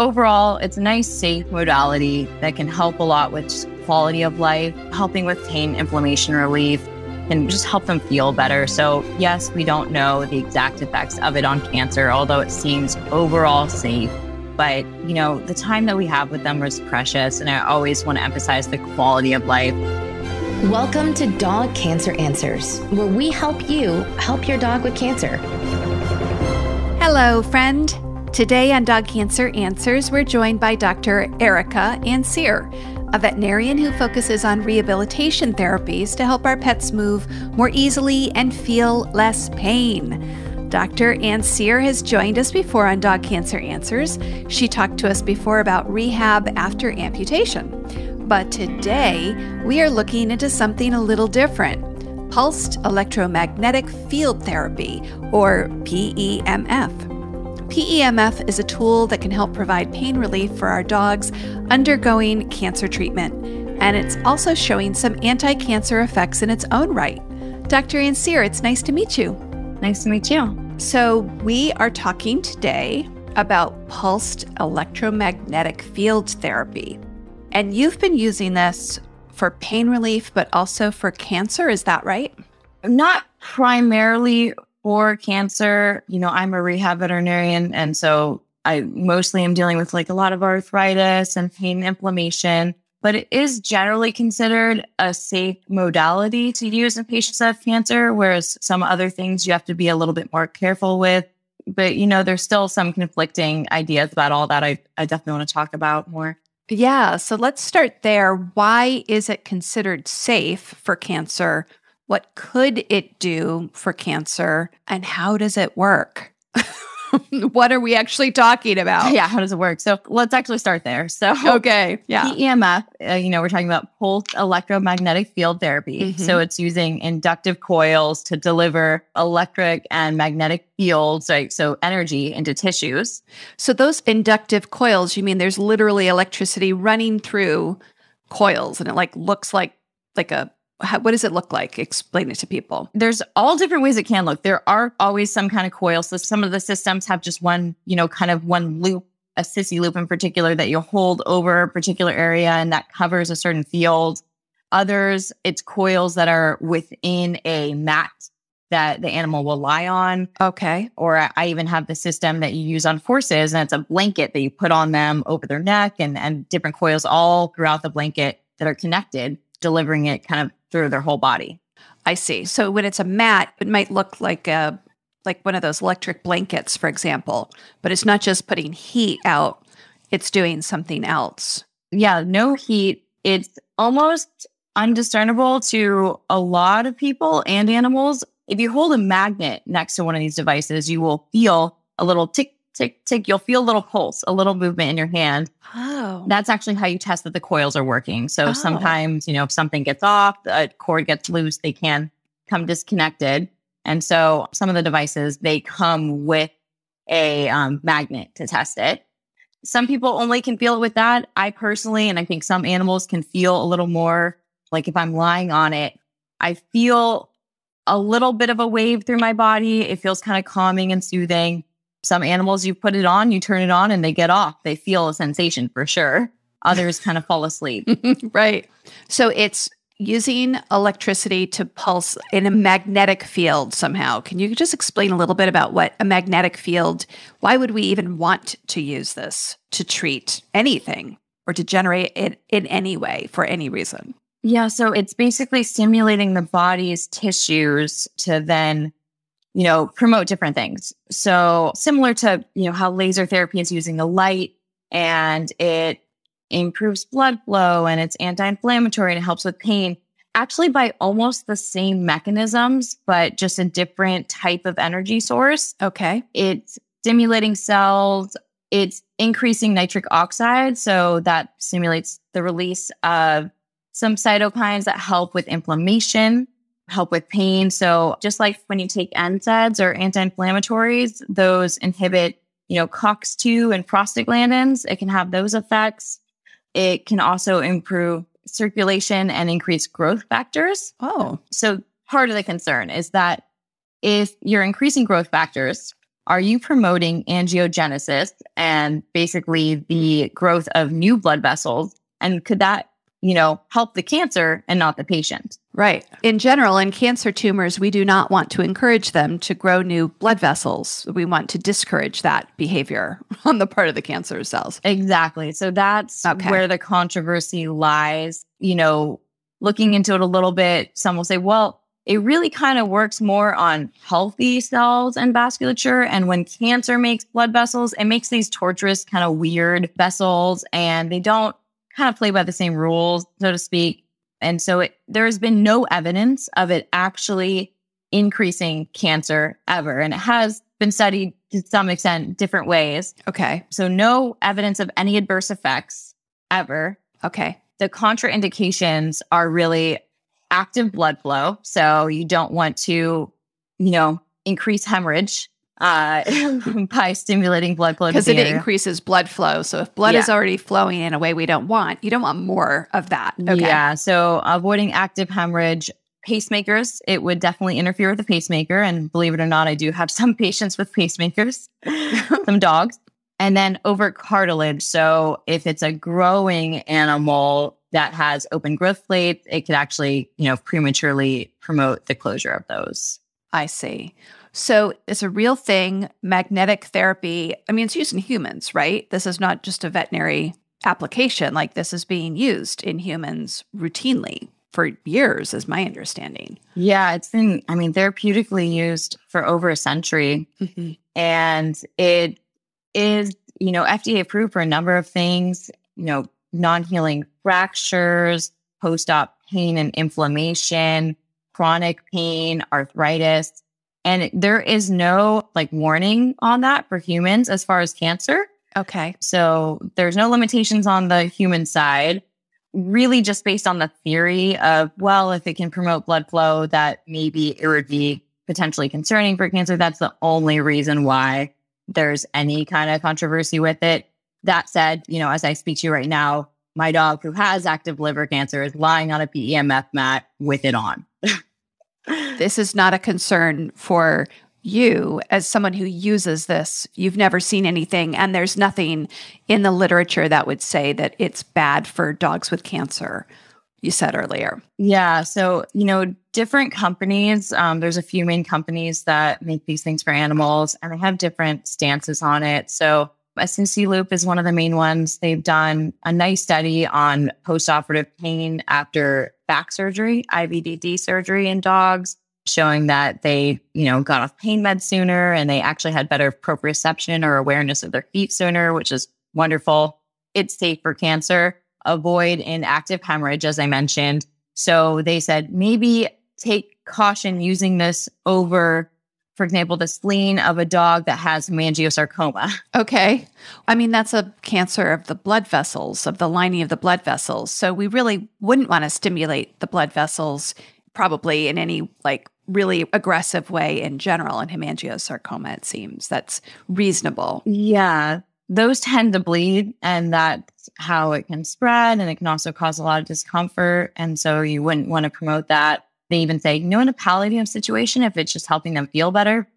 overall, it's a nice, safe modality that can help a lot with just quality of life, helping with pain, inflammation relief, and just help them feel better. So yes, we don't know the exact effects of it on cancer, although it seems overall safe. But, the time that we have with them is precious. And I always want to emphasize the quality of life. Welcome to Dog Cancer Answers, where we help you help your dog with cancer. Hello, friend. Today on Dog Cancer Answers, we're joined by Dr. Erica Ancier, a veterinarian who focuses on rehabilitation therapies to help our pets move more easily and feel less pain. Dr. Ancier has joined us before on Dog Cancer Answers. She talked to us before about rehab after amputation. But today, we are looking into something a little different: pulsed electromagnetic field therapy, or PEMF. PEMF is a tool that can help provide pain relief for our dogs undergoing cancer treatment, and it's also showing some anti-cancer effects in its own right. Dr. Ancier, it's nice to meet you. Nice to meet you. So we are talking today about pulsed electromagnetic field therapy, and you've been using this for pain relief, but also for cancer. Is that right? Not primarily for cancer. I'm a rehab veterinarian, and so I mostly am dealing with a lot of arthritis and pain and inflammation, but it is generally considered a safe modality to use in patients that have cancer, whereas some other things you have to be a little bit more careful with. But, there's still some conflicting ideas about all that I definitely want to talk about more. Yeah, so let's start there. Why is it considered safe for cancer? What could it do for cancer, and how does it work? What are we actually talking about? Yeah, how does it work? So let's actually start there. So okay, yeah. PEMF, we're talking about pulsed electromagnetic field therapy. Mm-hmm. So it's using inductive coils to deliver electric and magnetic fields, right? So energy into tissues. So those inductive coils, you mean there's literally electricity running through coils, and it looks like what does it look like? Explain it to people. There's all different ways it can look. There are always some kind of coil. So some of the systems have just one, kind of one loop, a Assisi loop in particular, that you hold over a particular area and that covers a certain field. Others, it's coils that are within a mat that the animal will lie on. Okay. Or I even have the system that you use on horses, and it's a blanket that you put on them over their neck, and different coils all throughout the blanket that are connected, delivering it kind of through their whole body. I see. So when it's a mat, it might look like one of those electric blankets, for example, but it's not just putting heat out, it's doing something else. Yeah, no heat. It's almost undiscernible to a lot of people and animals. If you hold a magnet next to one of these devices, you will feel a little tick, tick, tick. You'll feel a little pulse, a little movement in your hand. Oh. That's actually how you test that the coils are working. So sometimes, if something gets off, a cord gets loose, they can come disconnected. And so some of the devices, they come with a magnet to test it. Some people only can feel it with that. I personally, and I think some animals can feel a little more, like if I'm lying on it, I feel a little bit of a wave through my body. It feels kind of calming and soothing. Some animals, you put it on, you turn it on, and they get off. They feel a sensation for sure. Others kind of fall asleep. Right. So it's using electricity to pulse in a magnetic field somehow. Can you just explain a little bit about what a magnetic field, why would we even want to use this to treat anything or to generate it in any way for any reason? Yeah, so it's basically stimulating the body's tissues to then promote different things. So similar to, how laser therapy is using the light, and it improves blood flow and it's anti-inflammatory and it helps with pain, actually by almost the same mechanisms, but just a different type of energy source. Okay. It's stimulating cells. It's increasing nitric oxide. So that stimulates the release of some cytokines that help with inflammation, help with pain. So just like when you take NSAIDs or anti-inflammatories, those inhibit, COX-2 and prostaglandins. It can have those effects. It can also improve circulation and increase growth factors. Oh. So part of the concern is that if you're increasing growth factors, are you promoting angiogenesis and basically the growth of new blood vessels? And could that, help the cancer and not the patient? Right. In general, in cancer tumors, we do not want to encourage them to grow new blood vessels. We want to discourage that behavior on the part of the cancer cells. Exactly. So that's where the controversy lies. Looking into it a little bit, some will say, well, it really kind of works more on healthy cells and vasculature. And when cancer makes blood vessels, it makes these torturous, kind of weird vessels, and they don't kind of play by the same rules, so to speak. And so there has been no evidence of it actually increasing cancer ever. And it has been studied to some extent different ways. Okay. So no evidence of any adverse effects ever. Okay. The contraindications are really active blood flow. So you don't want to, increase hemorrhage by stimulating blood flow. Because it increases blood flow. So if blood is already flowing in a way we don't want, you don't want more of that. Okay. Yeah. So avoiding active hemorrhage. Pacemakers, it would definitely interfere with the pacemaker. And believe it or not, I do have some patients with pacemakers, some dogs. And then over cartilage. So if it's a growing animal that has open growth plates, it could actually, prematurely promote the closure of those. I see. So it's a real thing, magnetic therapy. I mean, it's used in humans, right? This is not just a veterinary application. Like, this is being used in humans routinely for years, is my understanding. Yeah, it's been, therapeutically used for over a century. Mm-hmm. And it is, FDA approved for a number of things, non-healing fractures, post-op pain and inflammation, chronic pain, arthritis. And there is no warning on that for humans as far as cancer. Okay. So there's no limitations on the human side, really just based on the theory of, well, if it can promote blood flow, that maybe it would be potentially concerning for cancer. That's the only reason why there's any kind of controversy with it. That said, as I speak to you right now, my dog who has active liver cancer is lying on a PEMF mat with it on. This is not a concern for you as someone who uses this. You've never seen anything, and there's nothing in the literature that would say that it's bad for dogs with cancer, you said earlier. Yeah. So, different companies, there's a few main companies that make these things for animals, and they have different stances on it. So Assisi Loop is one of the main ones. They've done a nice study on postoperative pain after back surgery, IVDD surgery in dogs, showing that they, got off pain meds sooner, and they actually had better proprioception or awareness of their feet sooner, which is wonderful. It's safe for cancer. Avoid inactive hemorrhage, as I mentioned. So they said maybe take caution using this over, for example, the spleen of a dog that has hemangiosarcoma. Okay. That's a cancer of the blood vessels, of the lining of the blood vessels. So we really wouldn't want to stimulate the blood vessels probably in any really aggressive way in general. In hemangiosarcoma, it seems that's reasonable. Yeah. Those tend to bleed, and that's how it can spread, and it can also cause a lot of discomfort. And so you wouldn't want to promote that. They even say, in a palliative situation, if it's just helping them feel better,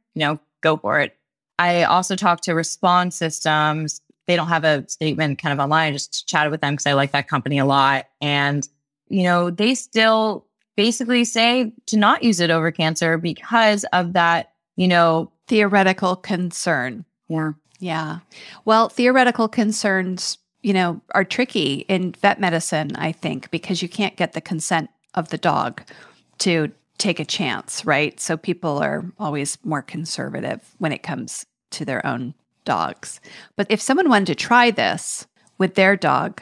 go for it. I also talked to Response Systems. They don't have a statement kind of online. I just chatted with them because I like that company a lot. And, they still basically say to not use it over cancer because of that, theoretical concern. Yeah. Yeah. Well, theoretical concerns, are tricky in vet medicine, I think, because you can't get the consent of the dog to take a chance, right? So people are always more conservative when it comes to their own dogs. But if someone wanted to try this with their dog,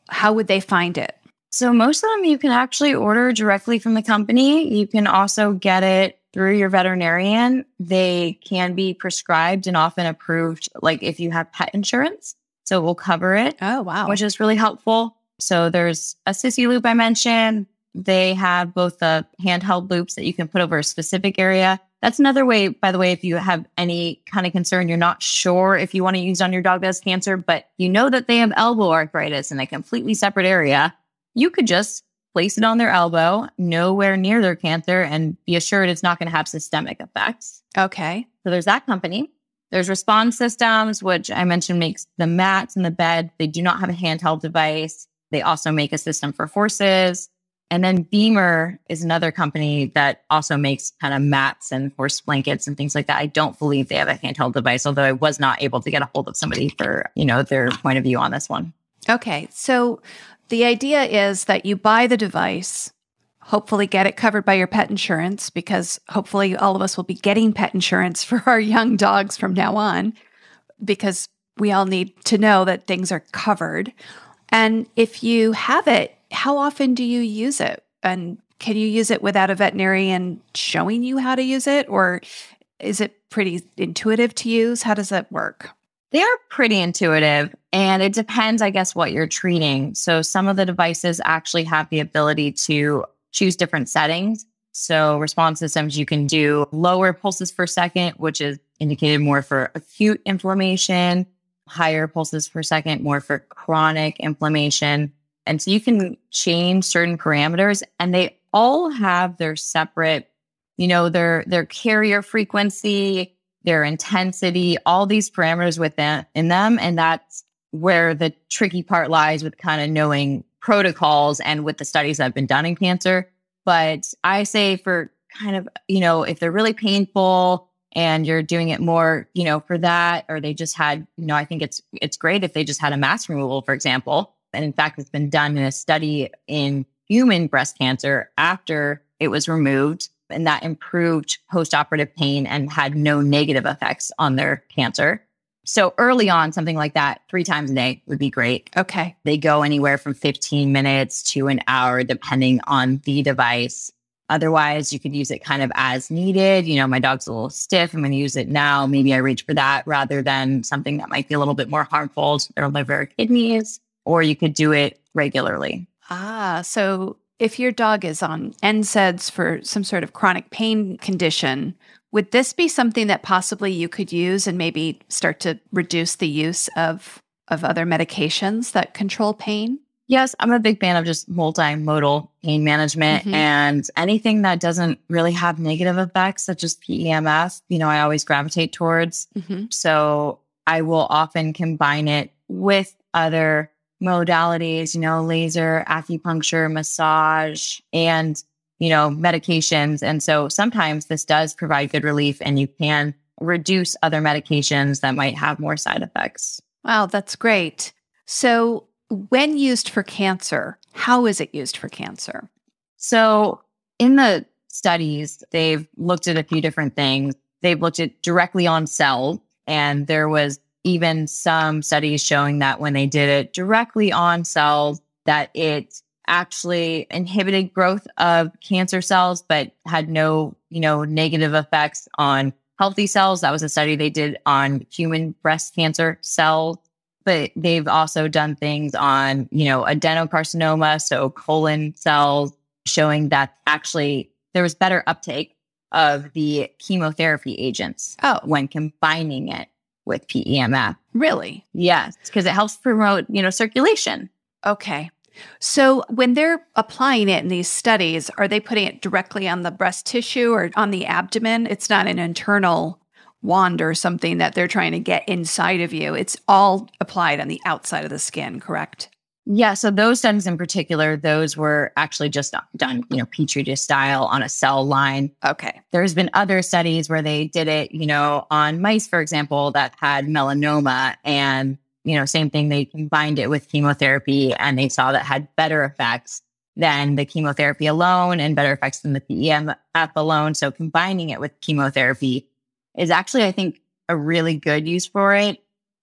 how would they find it? So most of them you can actually order directly from the company. You can also get it through your veterinarian. They can be prescribed and often approved, if you have pet insurance. So it will cover it. Oh, wow. Which is really helpful. So there's Assisi Loop I mentioned. They have both the handheld loops that you can put over a specific area. That's another way, by the way, if you have any kind of concern, you're not sure if you want to use on your dog that has cancer, but that they have elbow arthritis in a completely separate area, you could just place it on their elbow, nowhere near their cancer, and be assured it's not going to have systemic effects. Okay. So there's that company. There's Response Systems, which I mentioned makes the mats and the bed. They do not have a handheld device. They also make a system for horses. And then Beamer is another company that also makes kind of mats and horse blankets and things like that. I don't believe they have a handheld device, although I was not able to get a hold of somebody for, their point of view on this one. Okay. So the idea is that you buy the device, hopefully get it covered by your pet insurance, because hopefully all of us will be getting pet insurance for our young dogs from now on, because we all need to know that things are covered. And if you have it, how often do you use it? And can you use it without a veterinarian showing you how to use it? Or is it pretty intuitive to use? How does that work? They are pretty intuitive, and it depends, I guess, what you're treating. So some of the devices actually have the ability to choose different settings. So Response Systems, you can do lower pulses per second, which is indicated more for acute inflammation, higher pulses per second, more for chronic inflammation. And so you can change certain parameters, and they all have their separate, their carrier frequency, their intensity, all these parameters in them. And that's where the tricky part lies with kind of knowing protocols and with the studies that have been done in cancer. But I say for kind of, if they're really painful and you're doing it more, for that, or they just had, I think it's great if they just had a mass removal, for example. And in fact, it's been done in a study in human breast cancer after it was removed, and that improved post-operative pain and had no negative effects on their cancer. So early on, something like that 3 times a day would be great. Okay. They go anywhere from 15 minutes to an hour, depending on the device. Otherwise, you could use it kind of as needed. My dog's a little stiff. I'm going to use it now. Maybe I reach for that rather than something that might be a little bit more harmful to their liver or kidneys. Or you could do it regularly. So if your dog is on NSAIDs for some sort of chronic pain condition, would this be something that possibly you could use and maybe start to reduce the use of other medications that control pain? Yes, I'm a big fan of just multimodal pain management, and anything that doesn't really have negative effects, such as PEMF, I always gravitate towards. So I will often combine it with other modalities, laser, acupuncture, massage, and, medications. And so sometimes this does provide good relief, and you can reduce other medications that might have more side effects. Wow, that's great. So when used for cancer, how is it used for cancer? So in the studies, they've looked at a few different things. They've looked at directly on cells, and there was even some studies showing that when they did it directly on cells, that it actually inhibited growth of cancer cells, but had no, negative effects on healthy cells. That was a study they did on human breast cancer cells. But they've also done things on, adenocarcinoma, so colon cells, showing that actually there was better uptake of the chemotherapy agents when combining it with PEMF. Really? Yes, because it helps promote, circulation. Okay. So when they're applying it in these studies, are they putting it directly on the breast tissue or on the abdomen? It's not an internal wand or something that they're trying to get inside of you. It's all applied on the outside of the skin, correct? Yeah. So those studies in particular, those were actually just done, Petri dish style on a cell line. Okay. There's been other studies where they did it, on mice, for example, that had melanoma, and, same thing. They combined it with chemotherapy, and they saw that had better effects than the chemotherapy alone and better effects than the PEMF alone. So combining it with chemotherapy is actually, I think, a really good use for it.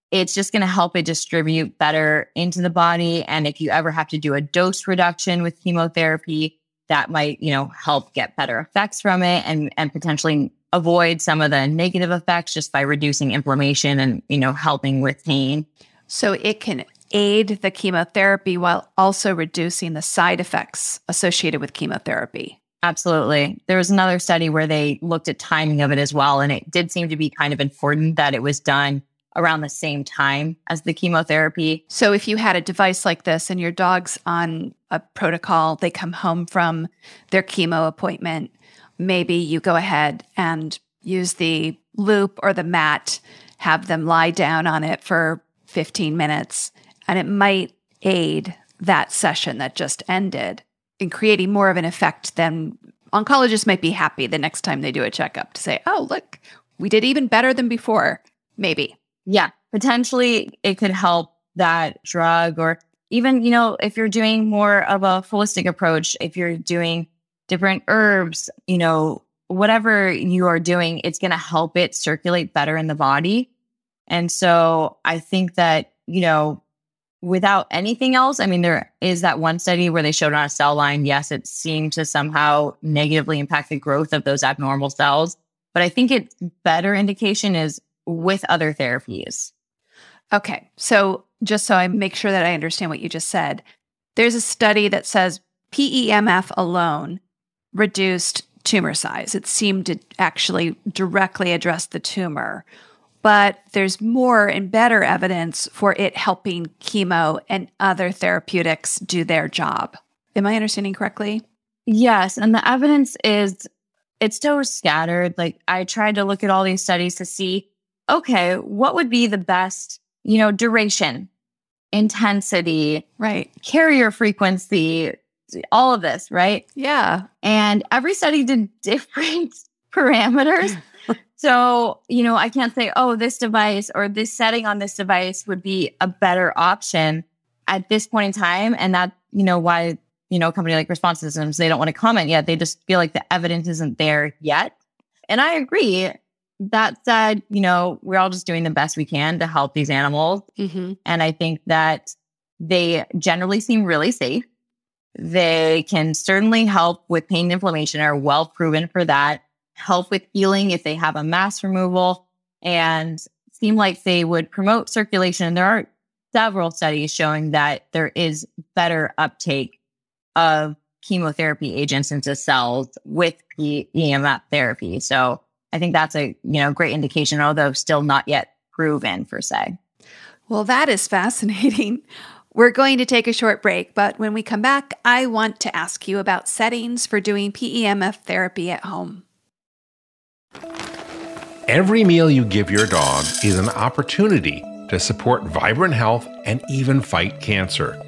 It's just going to help it distribute better into the body. And if you ever have to do a dose reduction with chemotherapy, that might, help get better effects from it and potentially avoid some of the negative effects just by reducing inflammation and, helping with pain. So it can aid the chemotherapy while also reducing the side effects associated with chemotherapy. Absolutely. There was another study where they looked at timing of it as well. And it did seem to be kind of important that it was done around the same time as the chemotherapy. So if you had a device like this and your dog's on a protocol, they come home from their chemo appointment, maybe you go ahead and use the loop or the mat, have them lie down on it for 15 minutes, and it might aid that session that just ended in creating more of an effect than oncologists might be happy the next time they do a checkup to say, oh, look, we did even better than before, maybe. Yeah, potentially it could help that drug, or even, if you're doing more of a holistic approach, if you're doing different herbs, whatever you are doing, it's going to help it circulate better in the body. And so I think that, without anything else, I mean, there is that one study where they showed on a cell line, yes, it seemed to somehow negatively impact the growth of those abnormal cells. But I think its better indication is with other therapies. Okay. So just so I make sure that I understand what you just said, there's a study that says PEMF alone reduced tumor size. It seemed to actually directly address the tumor. But there's more and better evidence for it helping chemo and other therapeutics do their job. Am I understanding correctly? Yes. And the evidence it's so scattered. Like, I tried to look at all these studies to see, okay, what would be the best, duration, intensity, right, carrier frequency, all of this, right? Yeah. And every study did different parameters. So, I can't say, oh, this device or this setting on this device would be a better option at this point in time. And that, why, a company like Response Systems, they don't want to comment yet. They just feel like the evidence isn't there yet. And I agree. That said, we're all just doing the best we can to help these animals. Mm-hmm. And I think that they generally seem really safe. They can certainly help with pain and inflammation, are well proven for that. Help with healing if they have a mass removal, and seem like they would promote circulation. And there are several studies showing that there is better uptake of chemotherapy agents into cells with EMF therapy. So I think that's a great indication, although still not yet proven per se. Well, that is fascinating. We're going to take a short break, but when we come back, I want to ask you about settings for doing PEMF therapy at home. Every meal you give your dog is an opportunity to support vibrant health and even fight cancer.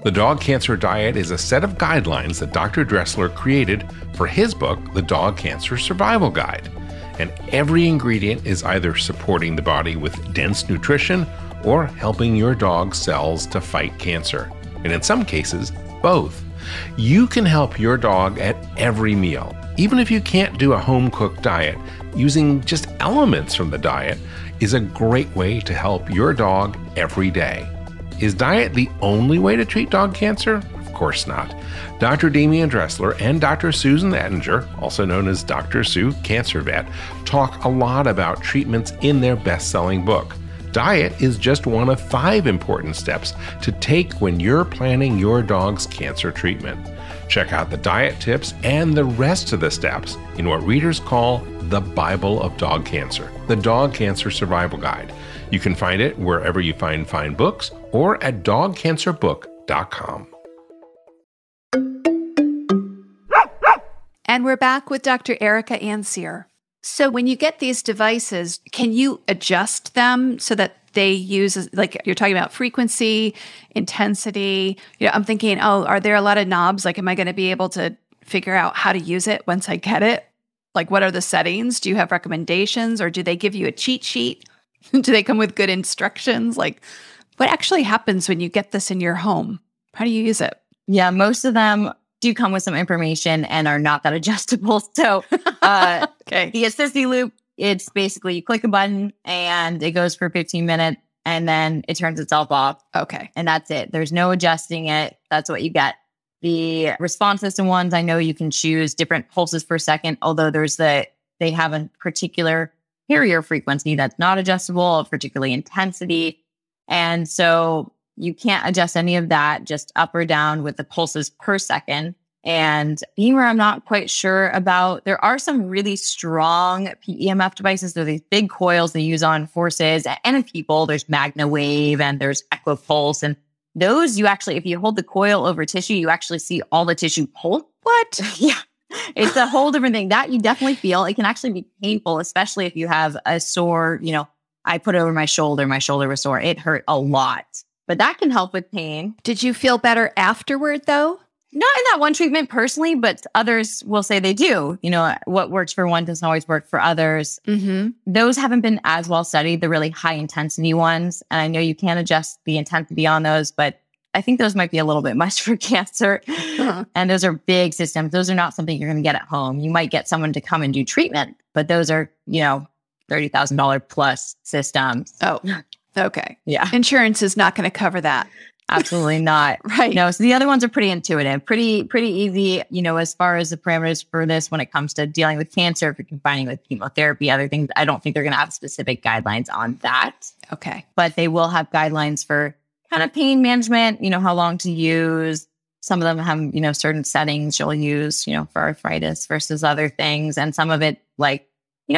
The Dog Cancer Diet is a set of guidelines that Dr. Dressler created for his book, The Dog Cancer Survival Guide. And every ingredient is either supporting the body with dense nutrition or helping your dog's cells to fight cancer. And in some cases, both. You can help your dog at every meal. Even if you can't do a home-cooked diet, using just elements from the diet is a great way to help your dog every day. Is diet the only way to treat dog cancer? Of course not. Dr. Damian Dressler and Dr. Susan Ettinger, also known as Dr. Sue Cancer Vet, talk a lot about treatments in their best-selling book. Diet is just one of 5 important steps to take when you're planning your dog's cancer treatment. Check out the diet tips and the rest of the steps in what readers call the Bible of Dog Cancer, the Dog Cancer Survival Guide. You can find it wherever you find fine books or at dogcancerbook.com. And we're back with Dr. Erica Ancier. So when you get these devices, can you adjust them so that they use, like you're talking about frequency, intensity? I'm thinking, are there a lot of knobs? Like, am I going to be able to figure out how to use it once I get it? Like, what are the settings? Do you have recommendations, or do they give you a cheat sheet? Do they come with good instructions? Like, what actually happens when you get this in your home? How do you use it? Yeah, most of them do come with some information and are not that adjustable. So okay. The Assisi loop, it's basically you click a button and it goes for 15 minutes and then it turns itself off. Okay. And that's it. There's no adjusting it. That's what you get. The response system ones, I know you can choose different pulses per second, although they have a particular carrier frequency that's not adjustable, particularly intensity. And so you can't adjust any of that, just up or down with the pulses per second. And femur, I'm not quite sure about. There are some really strong PEMF devices. They're these big coils they use on horses and in people. There's MagnaWave and there's EquiPulse. And those you actually, if you hold the coil over tissue, you actually see all the tissue pulse. What? Yeah. It's a whole different thing that you definitely feel. It can actually be painful, especially if you have a sore, I put it over my shoulder was sore. It hurt a lot, but that can help with pain. Did you feel better afterward though? Not in that one treatment personally, but others will say they do. What works for one doesn't always work for others. Mm-hmm. Those haven't been as well studied, the really high intensity ones. And I know you can adjust the intensity on those, but I think those might be a little bit much for cancer. Uh-huh. And those are big systems. Those are not something you're going to get at home. You might get someone to come and do treatment, but those are, $30,000 plus systems. Oh, okay. Yeah. Insurance is not going to cover that. Absolutely not. Right. No. So the other ones are pretty intuitive, pretty easy, as far as the parameters for this when it comes to dealing with cancer, if you're combining with chemotherapy, other things. I don't think they're going to have specific guidelines on that. Okay. But they will have guidelines for kind of pain management, how long to use. Some of them have, certain settings you'll use, for arthritis versus other things. And some of it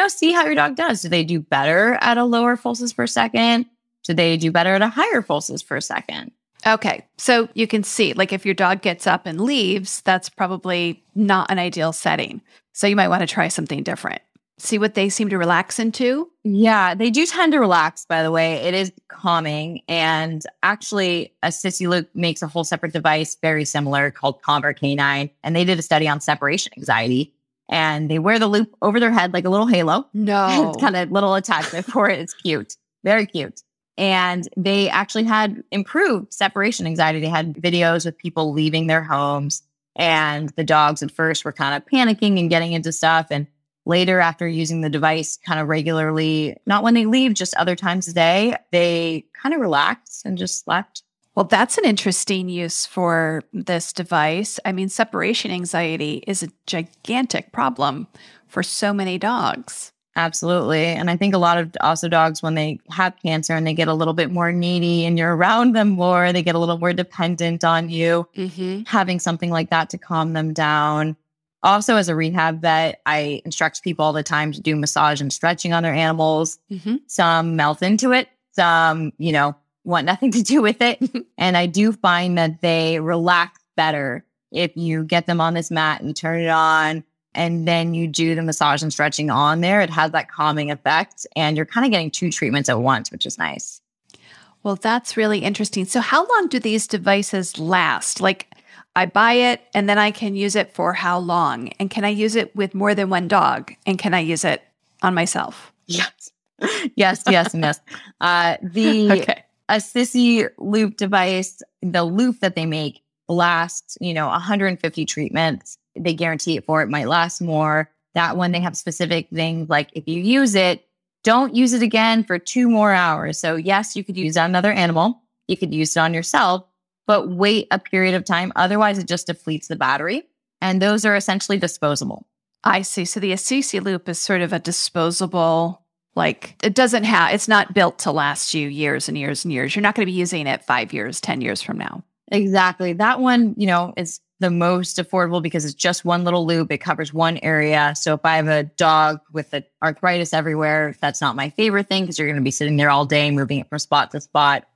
see how your dog does. Do they do better at a lower pulses per second? Do they do better at a higher pulses per second? Okay. So you can see, if your dog gets up and leaves, that's probably not an ideal setting. So you might want to try something different. See what they seem to relax into? Yeah, they do tend to relax, by the way. It is calming. And actually, Assisi Loop makes a whole separate device, very similar, called Convert Canine. And they did a study on separation anxiety. And they wear the loop over their head like a little halo. No. It's kind of little attachment for it. It's cute. Very cute. And they actually had improved separation anxiety. They had videos with people leaving their homes. And the dogs at first were kind of panicking and getting into stuff. And later, after using the device kind of regularly, not when they leave, just other times a day, they kind of relaxed and just slept. Well, that's an interesting use for this device. I mean, separation anxiety is a gigantic problem for so many dogs. Absolutely. And I think a lot of also dogs, when they have cancer and they get a little bit more needy and you're around them more, they get a little more dependent on you, having something like that to calm them down. Also, as a rehab vet, I instruct people all the time to do massage and stretching on their animals. Some melt into it. Some, want nothing to do with it. And I do find that they relax better if you get them on this mat and you turn it on and then you do the massage and stretching on there. It has that calming effect and you're kind of getting two treatments at once, which is nice. Well, that's really interesting. So how long do these devices last? I buy it and then I can use it for how long? And can I use it with more than one dog? And can I use it on myself? Yes. Yes. The Assisi Loop device, the loop that they make lasts, 150 treatments. They guarantee it for it might last more. That one, they have specific things like if you use it, don't use it again for 2 more hours. So yes, you could use it on another animal. You could use it on yourself, but wait a period of time. Otherwise, it just depletes the battery. And those are essentially disposable. I see. So the Assisi Loop is sort of a disposable, it's not built to last you years and years and years. You're not going to be using it 5 years, 10 years from now. Exactly. That one, is the most affordable because it's just one little loop. It covers one area. So if I have a dog with arthritis everywhere, that's not my favorite thing because you're going to be sitting there all day, moving it from spot to spot.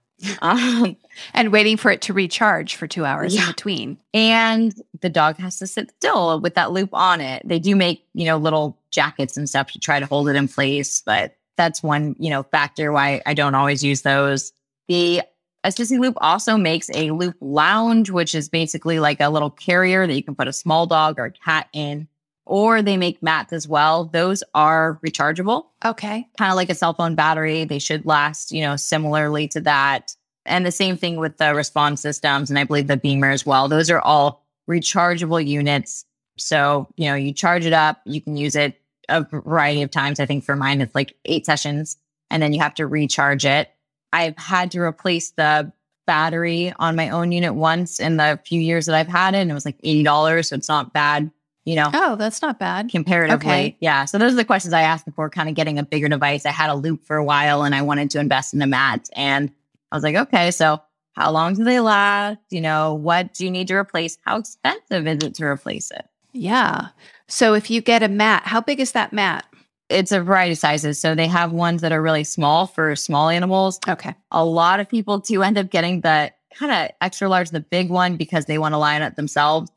And waiting for it to recharge for 2 hours in between. And the dog has to sit still with that loop on it. They do make, little jackets and stuff to try to hold it in place. But that's one, factor why I don't always use those. The Assisi Loop also makes a loop lounge, which is basically like a little carrier that you can put a small dog or a cat in. Or they make mats as well. Those are rechargeable. Okay. Kind of like a cell phone battery. They should last, similarly to that. And the same thing with the response systems. And I believe the Beamer as well. Those are all rechargeable units. So, you charge it up. You can use it a variety of times. I think for mine, it's 8 sessions. And then you have to recharge it. I've had to replace the battery on my own unit once in the few years that I've had it. And it was $80. So it's not bad. Oh, that's not bad. Comparatively. Okay. Yeah. So those are the questions I asked before kind of getting a bigger device. I had a loop for a while and I wanted to invest in a mat. And I was like, okay, so how long do they last? What do you need to replace? How expensive is it to replace it? Yeah. So if you get a mat, how big is that mat? It's a variety of sizes. So they have ones that are really small for small animals. Okay. A lot of people do end up getting the kind of extra large, the big one, because they want to lie on it themselves.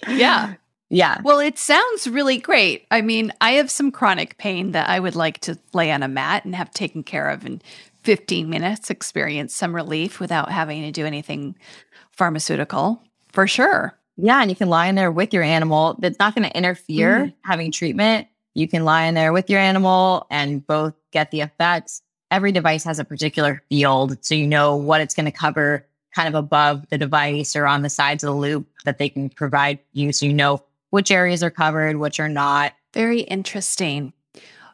Yeah. Yeah. Well, it sounds really great. I mean, I have some chronic pain that I would like to lay on a mat and have taken care of in 15 minutes, experience some relief without having to do anything pharmaceutical, for sure. Yeah, and you can lie in there with your animal. That's not going to interfere having treatment. You can lie in there with your animal and both get the effects. Every device has a particular field, so you know what it's going to cover kind of above the device or on the sides of the loop that they can provide you, so you know which areas are covered, which are not. Very interesting.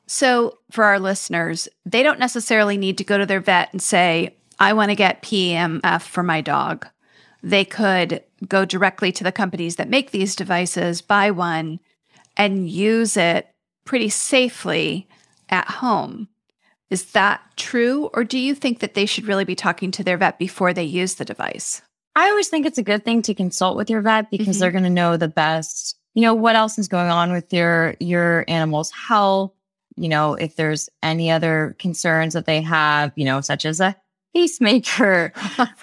So for our listeners, they don't necessarily need to go to their vet and say, I want to get PEMF for my dog. They could go directly to the companies that make these devices, buy one, and use it pretty safely at home. Is that true? Or do you think that they should really be talking to their vet before they use the device? I always think it's a good thing to consult with your vet because they're going to know the best, what else is going on with your animal's health, if there's any other concerns that they have, such as a pacemaker,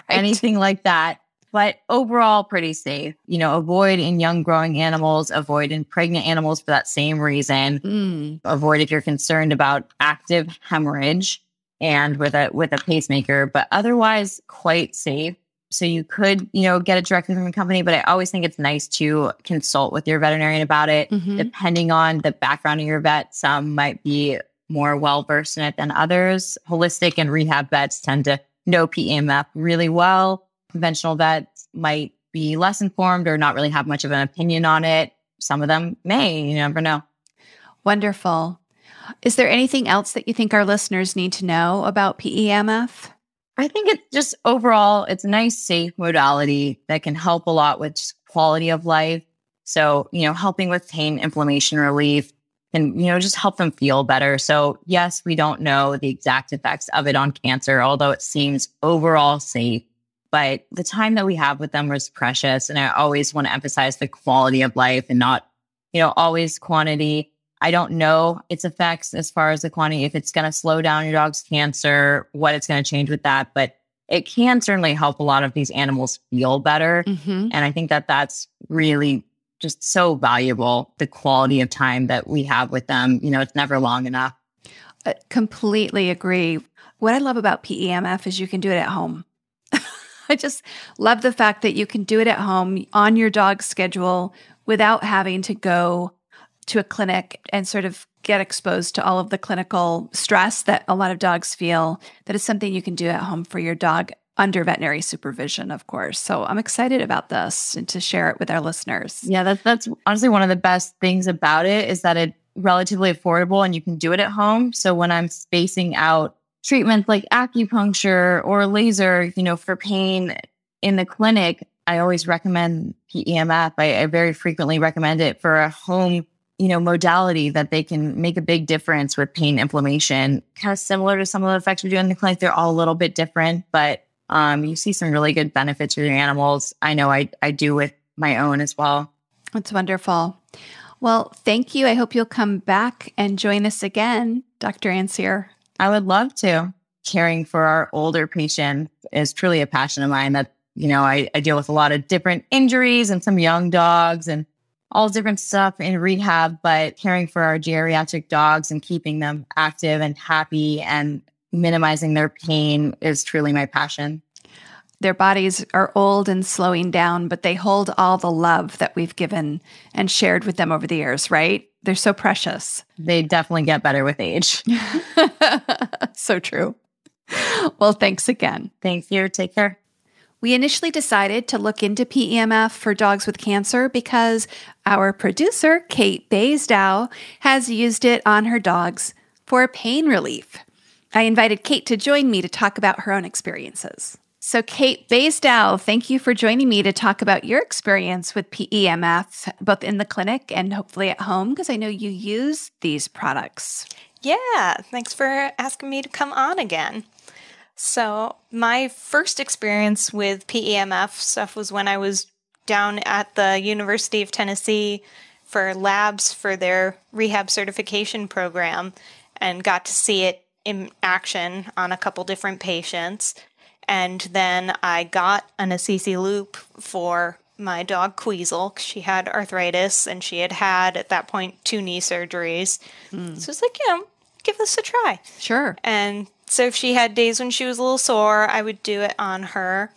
anything like that. But overall, pretty safe. Avoid in young growing animals, avoid in pregnant animals for that same reason. Avoid if you're concerned about active hemorrhage and with a pacemaker, but otherwise quite safe. So you could, get it directly from a company, but I always think it's nice to consult with your veterinarian about it. Depending on the background of your vet, some might be more well-versed in it than others. Holistic and rehab vets tend to know PEMF really well. Conventional vets might be less informed or not really have much of an opinion on it. Some of them may, you never know. Wonderful. Is there anything else that you think our listeners need to know about PEMF? I think it's just overall, it's a nice, safe modality that can help a lot with just quality of life. So, helping with pain, inflammation relief and, just help them feel better. So yes, we don't know the exact effects of it on cancer, although it seems overall safe. But the time that we have with them was precious. And I always want to emphasize the quality of life and not, always quantity. I don't know its effects as far as the quantity, if it's going to slow down your dog's cancer, what it's going to change with that. But it can certainly help a lot of these animals feel better. And I think that that's really just so valuable, the quality of time that we have with them. It's never long enough. I completely agree. What I love about PEMF is you can do it at home. I just love the fact that you can do it at home on your dog's schedule without having to go to a clinic and sort of get exposed to all of the clinical stress that a lot of dogs feel. That is something you can do at home for your dog under veterinary supervision, of course. So I'm excited about this and to share it with our listeners. Yeah, that's honestly one of the best things about it is that it's relatively affordable and you can do it at home. So when I'm spacing out treatments like acupuncture or laser, for pain in the clinic, I always recommend PEMF. I very frequently recommend it for a home, modality that they can make a big difference with pain, inflammation, kind of similar to some of the effects we do in the clinic. They're all a little bit different, but you see some really good benefits with your animals. I know I do with my own as well. That's wonderful. Well, thank you. I hope you'll come back and join us again, Dr. Ancier. I would love to. Caring for our older patients is truly a passion of mine. That, I deal with a lot of different injuries and some young dogs and all different stuff in rehab, but caring for our geriatric dogs and keeping them active and happy and minimizing their pain is truly my passion. Their bodies are old and slowing down, but they hold all the love that we've given and shared with them over the years, right? They're so precious. They definitely get better with age. So true. Well, thanks again. Thank you. Take care. We initially decided to look into PEMF for dogs with cancer because our producer, Kate Baisdow, has used it on her dogs for pain relief. I invited Kate to join me to talk about her own experiences. So Kate Baisdow, thank you for joining me to talk about your experience with PEMF, both in the clinic and hopefully at home, because I know you use these products. Yeah, thanks for asking me to come on again. So my first experience with PEMF stuff was when I was down at the University of Tennessee for labs for their rehab certification program and got to see it in action on a couple different patients. And then I got an Assisi loop for my dog Queasel. She had arthritis, and she had at that point 2 knee surgeries. So it's like, give this a try. Sure. And so if she had days when she was a little sore, I would do it on her.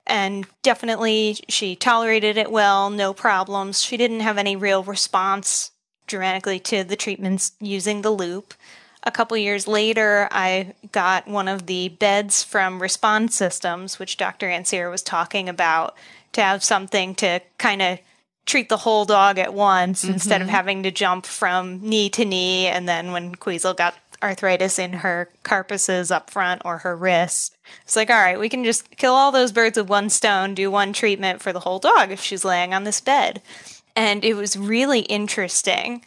And definitely she tolerated it well, no problems. She didn't have any real response dramatically to the treatments using the loop. A couple years later, I got one of the beds from Respond Systems, which Dr. Ancier was talking about, to have something to kind of treat the whole dog at once instead of having to jump from knee to knee. And then when Queasel got arthritis in her carapaces up front or her wrists, it's like, all right, we can just kill all those birds with one stone, do one treatment for the whole dog if she's laying on this bed. And it was really interesting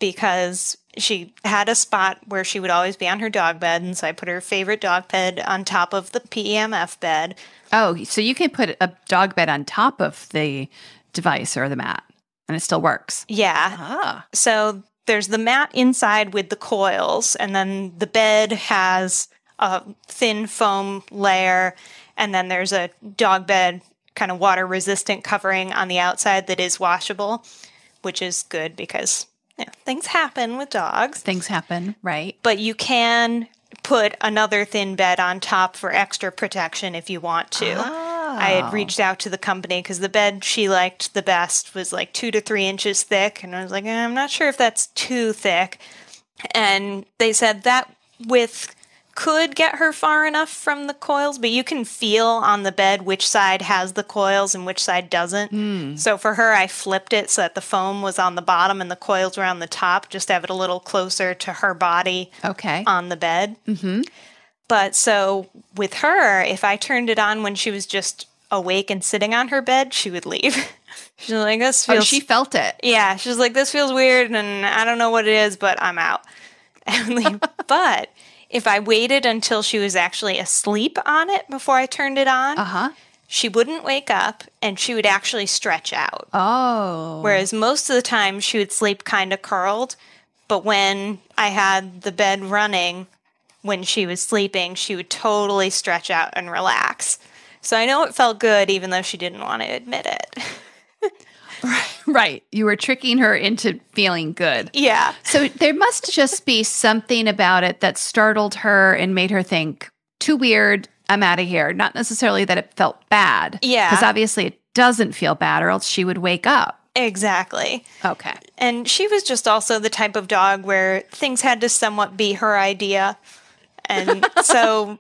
because she had a spot where she would always be on her dog bed, and so I put her favorite dog bed on top of the PEMF bed. Oh, so you can put a dog bed on top of the device or the mat, and it still works. Yeah. Ah. So there's the mat inside with the coils, and then the bed has a thin foam layer, and then there's a dog bed kind of water-resistant covering on the outside that is washable, which is good because things happen with dogs. Things happen, right? But you can put another thin bed on top for extra protection if you want to. Oh. I had reached out to the company because the bed she liked the best was like 2 to 3 inches thick. And I was like, I'm not sure if that's too thick. And they said that width could get her far enough from the coils, but you can feel on the bed which side has the coils and which side doesn't. So for her, I flipped it so that the foam was on the bottom and the coils were on the top, just to have it a little closer to her body on the bed. But so with her, if I turned it on when she was just awake and sitting on her bed, she would leave. She's like, this feels... Oh, she felt it. Yeah, she's like, this feels weird and I don't know what it is, but I'm out. But if I waited until she was actually asleep on it before I turned it on, she wouldn't wake up and she would actually stretch out. Oh. Whereas most of the time she would sleep kind of curled. But when I had the bed running, when she was sleeping, she would totally stretch out and relax. So I know it felt good even though she didn't want to admit it. Right. You were tricking her into feeling good. Yeah. So there must just be something about it that startled her and made her think, too weird, I'm out of here. Not necessarily that it felt bad. Yeah. Because obviously it doesn't feel bad or else she would wake up. Exactly. Okay. And she was just also the type of dog where things had to somewhat be her idea. And so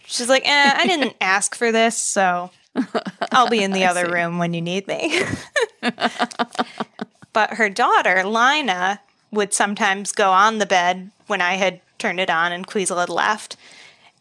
she's like, I didn't ask for this, so I'll be in the other room when you need me. But her daughter, Lina, would sometimes go on the bed when I had turned it on and Queasel had left,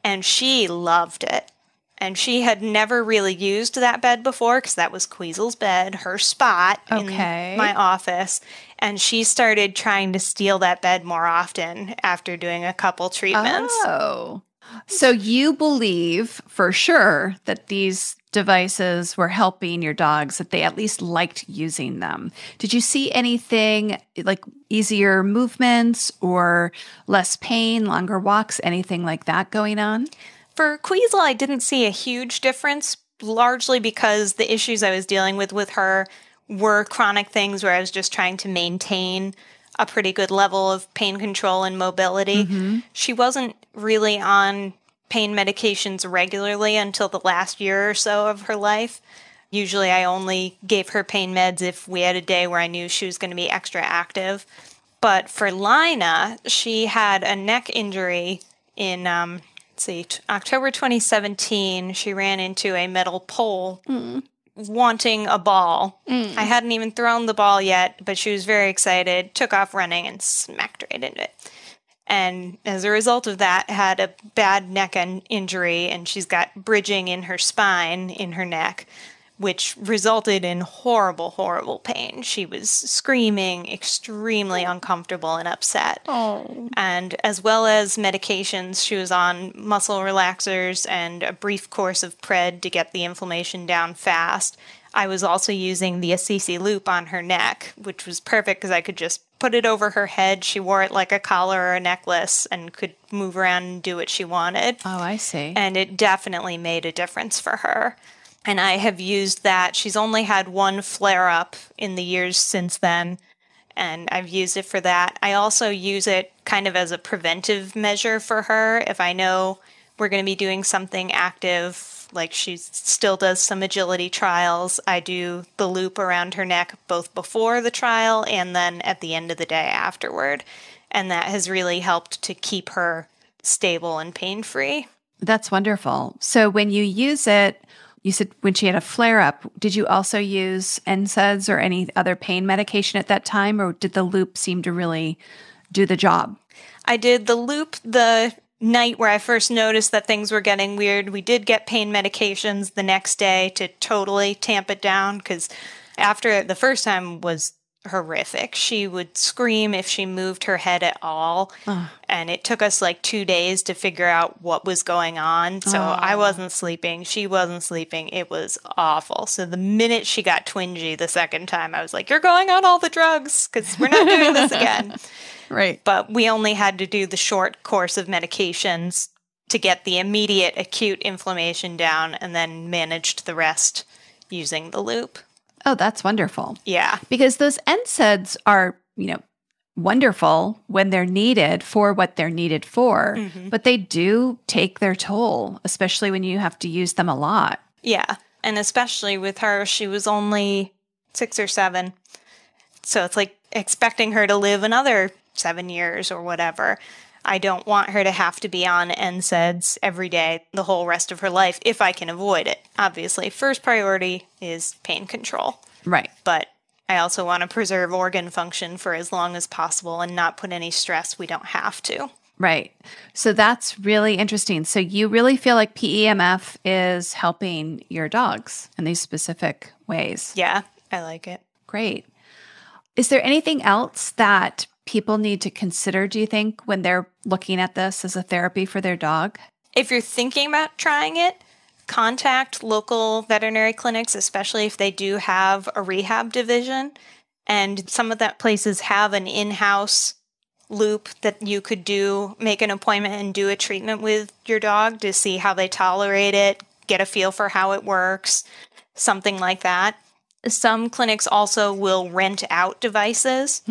and she loved it. And she had never really used that bed before because that was Queasel's bed, her spot in my office. And she started trying to steal that bed more often after doing a couple treatments. Oh. So you believe for sure that these devices were helping your dogs, that they at least liked using them. Did you see anything like easier movements or less pain, longer walks, anything like that going on? For Queasel, I didn't see a huge difference, largely because the issues I was dealing with her were chronic things where I was just trying to maintain a pretty good level of pain control and mobility. She wasn't really on pain medications regularly until the last year or so of her life. Usually I only gave her pain meds if we had a day where I knew she was going to be extra active. But for Lina, she had a neck injury in October 2017. She ran into a metal pole wanting a ball. I hadn't even thrown the ball yet, but she was very excited, took off running and smacked right into it. And as a result of that, had a bad neck injury, and she's got bridging in her spine, in her neck, which resulted in horrible, horrible pain. She was screaming, extremely uncomfortable and upset. Oh. And as well as medications, she was on muscle relaxers and a brief course of Pred to get the inflammation down fast. I was also using the Assisi loop on her neck, which was perfect because I could just put it over her head. She wore it like a collar or a necklace and could move around and do what she wanted. Oh, I see. And it definitely made a difference for her. And I have used that. She's only had one flare-up in the years since then, and I've used it for that. I also use it kind of as a preventive measure for her. If I know we're going to be doing something active, like she still does some agility trials, I do the loop around her neck both before the trial and then at the end of the day afterward. And that has really helped to keep her stable and pain-free. That's wonderful. So when you use it, you said when she had a flare-up, did you also use NSAIDs or any other pain medication at that time, or did the loop seem to really do the job? I did the loop the night where I first noticed that things were getting weird. We did get pain medications the next day to totally tamp it down, because after the first time was horrific. She would scream if she moved her head at all. And it took us like 2 days to figure out what was going on. So I wasn't sleeping. She wasn't sleeping. It was awful. So the minute she got twingy the second time, I was like, you're going on all the drugs because we're not doing this again. Right. But we only had to do the short course of medications to get the immediate acute inflammation down, and then managed the rest using the loop. Oh, that's wonderful. Yeah. Because those NSAIDs are, wonderful when they're needed for what they're needed for, but they do take their toll, especially when you have to use them a lot. Yeah. And especially with her, she was only 6 or 7. So it's like expecting her to live another 7 years or whatever. I don't want her to have to be on NSAIDs every day the whole rest of her life if I can avoid it. Obviously, first priority is pain control. Right. But I also want to preserve organ function for as long as possible and not put any stress we don't have to. Right. So that's really interesting. So you really feel like PEMF is helping your dogs in these specific ways. Yeah, I like it. Great. Is there anything else that people need to consider, do you think, when they're looking at this as a therapy for their dog? If you're thinking about trying it, contact local veterinary clinics, especially if they do have a rehab division. And some of that places have an in-house loop that you could make an appointment and do a treatment with your dog to see how they tolerate it, get a feel for how it works, something like that. Some clinics also will rent out devices.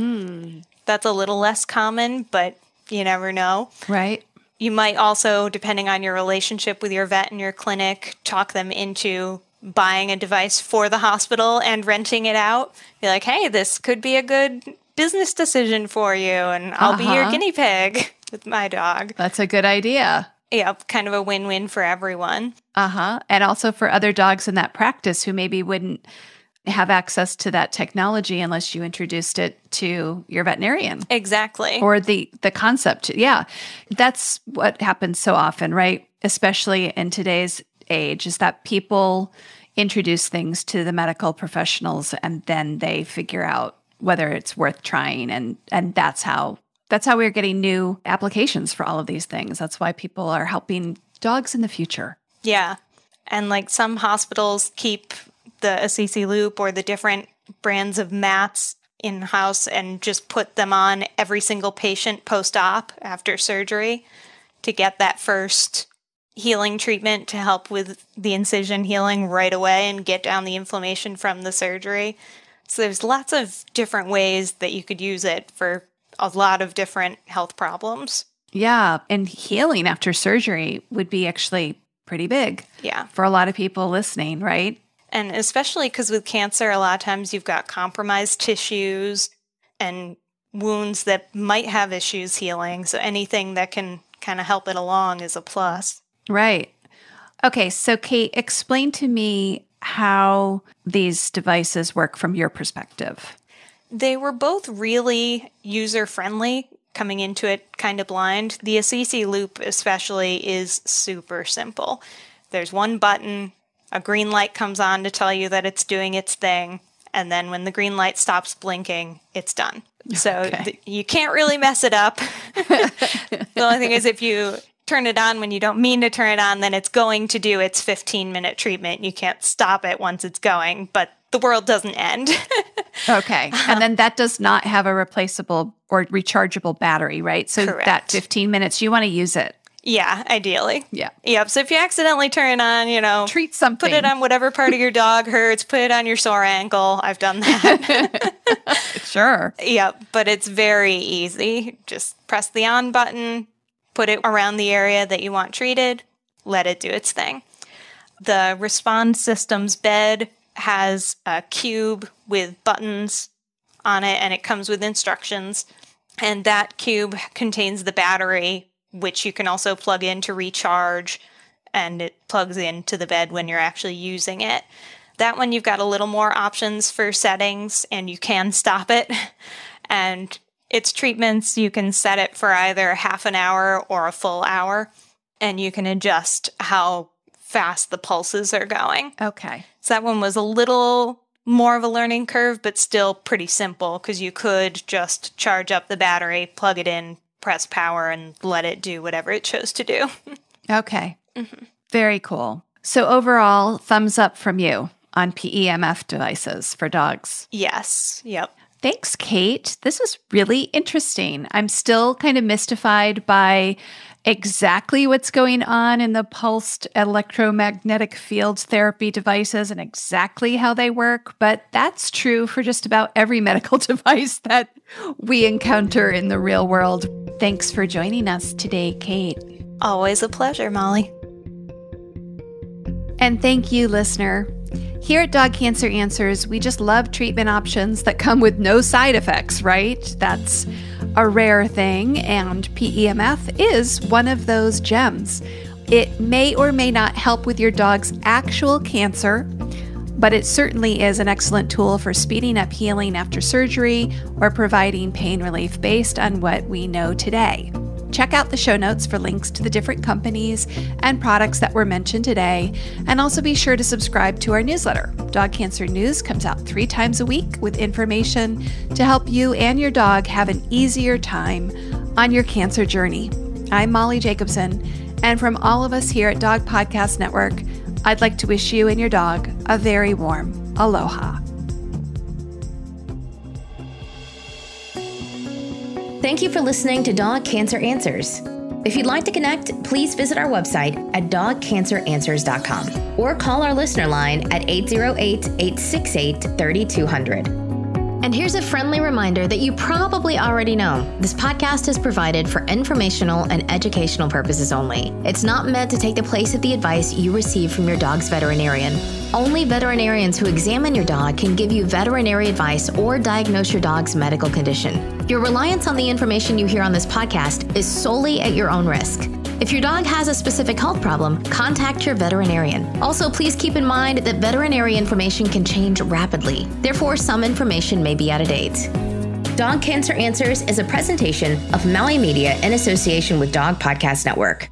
That's a little less common, but you never know. Right. You might also, depending on your relationship with your vet and your clinic, talk them into buying a device for the hospital and renting it out. Be like, hey, this could be a good business decision for you, and I'll be your guinea pig with my dog. That's a good idea. Yeah, kind of a win-win for everyone. And also for other dogs in that practice who maybe wouldn't have access to that technology unless you introduced it to your veterinarian. Exactly. Or the concept. Yeah. That's what happens so often, right? Especially in today's age, is that people introduce things to the medical professionals and then they figure out whether it's worth trying. And that's how we're getting new applications for all of these things. That's why people are helping dogs in the future. Yeah. And like some hospitals keep the Assisi loop or the different brands of mats in-house and just put them on every single patient post-op after surgery to get that first healing treatment to help with the incision healing right away and get down the inflammation from the surgery. So there's lots of different ways that you could use it for a lot of different health problems. Yeah. And healing after surgery would be actually pretty big. Yeah. For a lot of people listening, right? And especially because with cancer, a lot of times you've got compromised tissues and wounds that might have issues healing. So anything that can kind of help it along is a plus. Right. Okay. So Kate, explain to me how these devices work from your perspective. They were both really user-friendly, coming into it kind of blind. The Assisi loop especially is super simple. There's one button. A green light comes on to tell you that it's doing its thing. And then when the green light stops blinking, it's done. So you can't really mess it up. The only thing is if you turn it on when you don't mean to turn it on, then it's going to do its 15-minute treatment. You can't stop it once it's going, but the world doesn't end. Okay. And then that does not have a replaceable or rechargeable battery, right? So Correct. That 15 minutes, you want to use it. Yeah, ideally. Yeah. Yep. So if you accidentally turn it on, treat something. Put it on whatever part of your dog hurts. Put it on your sore ankle. I've done that. Sure. Yep. But it's very easy. Just press the on button, put it around the area that you want treated, let it do its thing. The Respond Systems bed has a cube with buttons on it, and it comes with instructions. And that cube contains the battery, which you can also plug in to recharge, and it plugs into the bed when you're actually using it. That one, you've got a little more options for settings, and you can stop it. And its treatments, you can set it for either half an hour or a full hour, and you can adjust how fast the pulses are going. Okay. So that one was a little more of a learning curve, but still pretty simple, because you could just charge up the battery, plug it in, press power, and let it do whatever it chose to do. Okay. Mm-hmm. Very cool. So overall, thumbs up from you on PEMF devices for dogs. Yes. Yep. Thanks, Kate. This was really interesting. I'm still kind of mystified by exactly what's going on in the pulsed electromagnetic field therapy devices and exactly how they work, but that's true for just about every medical device that we encounter in the real world. Thanks for joining us today, Kate. Always a pleasure, Molly. And thank you, listener. Here at Dog Cancer Answers, we just love treatment options that come with no side effects, right? That's a rare thing, and PEMF is one of those gems. It may or may not help with your dog's actual cancer, but it certainly is an excellent tool for speeding up healing after surgery or providing pain relief based on what we know today. Check out the show notes for links to the different companies and products that were mentioned today, and also be sure to subscribe to our newsletter. Dog Cancer News comes out 3 times a week with information to help you and your dog have an easier time on your cancer journey. I'm Molly Jacobson, and from all of us here at Dog Podcast Network, I'd like to wish you and your dog a very warm aloha. Thank you for listening to Dog Cancer Answers. If you'd like to connect, please visit our website at dogcanceranswers.com or call our listener line at 808-868-3200. And here's a friendly reminder that you probably already know. This podcast is provided for informational and educational purposes only. It's not meant to take the place of the advice you receive from your dog's veterinarian. Only veterinarians who examine your dog can give you veterinary advice or diagnose your dog's medical condition. Your reliance on the information you hear on this podcast is solely at your own risk. If your dog has a specific health problem, contact your veterinarian. Also, please keep in mind that veterinary information can change rapidly. Therefore, some information may be out of date. Dog Cancer Answers is a presentation of Maui Media in association with Dog Podcast Network.